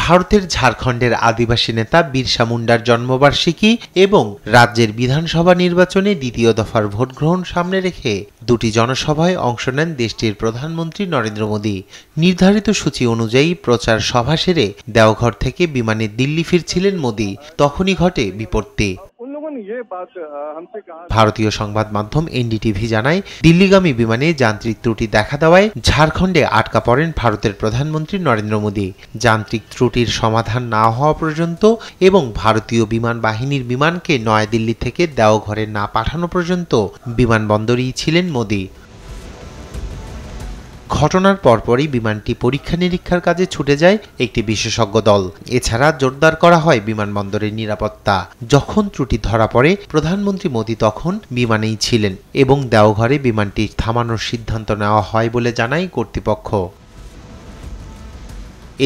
ভারতের ঝাড়খণ্ডের আদিবাসী নেতা বিরসা মুন্ডার জন্মবার্ষিকী এবং রাজ্যের বিধানসভা নির্বাচনে দ্বিতীয় দফার ভোট গ্রহণ সামনে রেখে দুটি জনসভায় অংশ নেন দেশটির প্রধানমন্ত্রী নরেন্দ্র মোদী। নির্ধারিত সূচি অনুযায়ী প্রচার সভা সেরে দেওঘর থেকে বিমানে দিল্লি ফিরছিলেন মোদী, তখনই ঘটে বিপত্তি। ভারতীয় সংবাদ মাধ্যম এনডিটিভি জানায়, দিল্লিগামী বিমানে যান্ত্রিক ত্রুটি দেখা দেওয়ায় ঝাড়খণ্ডে আটকা পড়েন ভারতের প্রধানমন্ত্রী নরেন্দ্র মোদী। যান্ত্রিক ত্রুটির সমাধান না হওয়া পর্যন্ত এবং ভারতীয় বিমান বাহিনীর বিমানকে নয়াদিল্লি থেকে দেওঘরে না পাঠানো পর্যন্ত বিমানবন্দরেই ছিলেন মোদী। ঘটনার পরপরই বিমানটি পরীক্ষা নিরীক্ষার কাজে ছুটে যায় একটি বিশেষজ্ঞ দল। এছাড়া জোরদার করা হয় বিমানবন্দরের নিরাপত্তা। যখন ত্রুটি ধরা পড়ে, প্রধানমন্ত্রী মোদী তখন বিমানেই ছিলেন এবং দেওঘরে বিমানটি থামানোর সিদ্ধান্ত নেওয়া হয় বলে জানায় কর্তৃপক্ষ।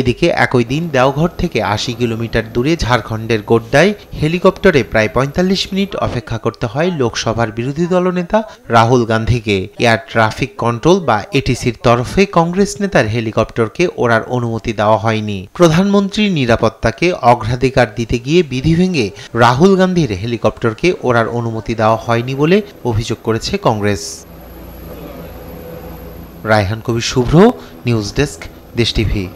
এদিকে একই দিন দেওঘর থেকে ৮০ কিলোমিটার দূরে ঝাড়খণ্ডের গোড্ডায় হেলিকপ্টারে প্রায় ৪৫ মিনিট অপেক্ষা করতে হয় লোকসভার বিরোধী দলনেতা রাহুল গান্ধীকে। এয়ার ট্রাফিক কন্ট্রোল বা এটিসির তরফে কংগ্রেস নেতার হেলিকপ্টারকে ওড়ার অনুমতি দেওয়া হয়নি। প্রধানমন্ত্রীর নিরাপত্তাকে অগ্রাধিকার দিতে গিয়ে বিধি ভেঙে রাহুল গান্ধীর হেলিকপ্টারকে ওড়ার অনুমতি দেওয়া হয়নি বলে অভিযোগ করেছে কংগ্রেস। রায়হান কবির শুভ্র, নিউজ ডেস্ক, দেশ টিভি।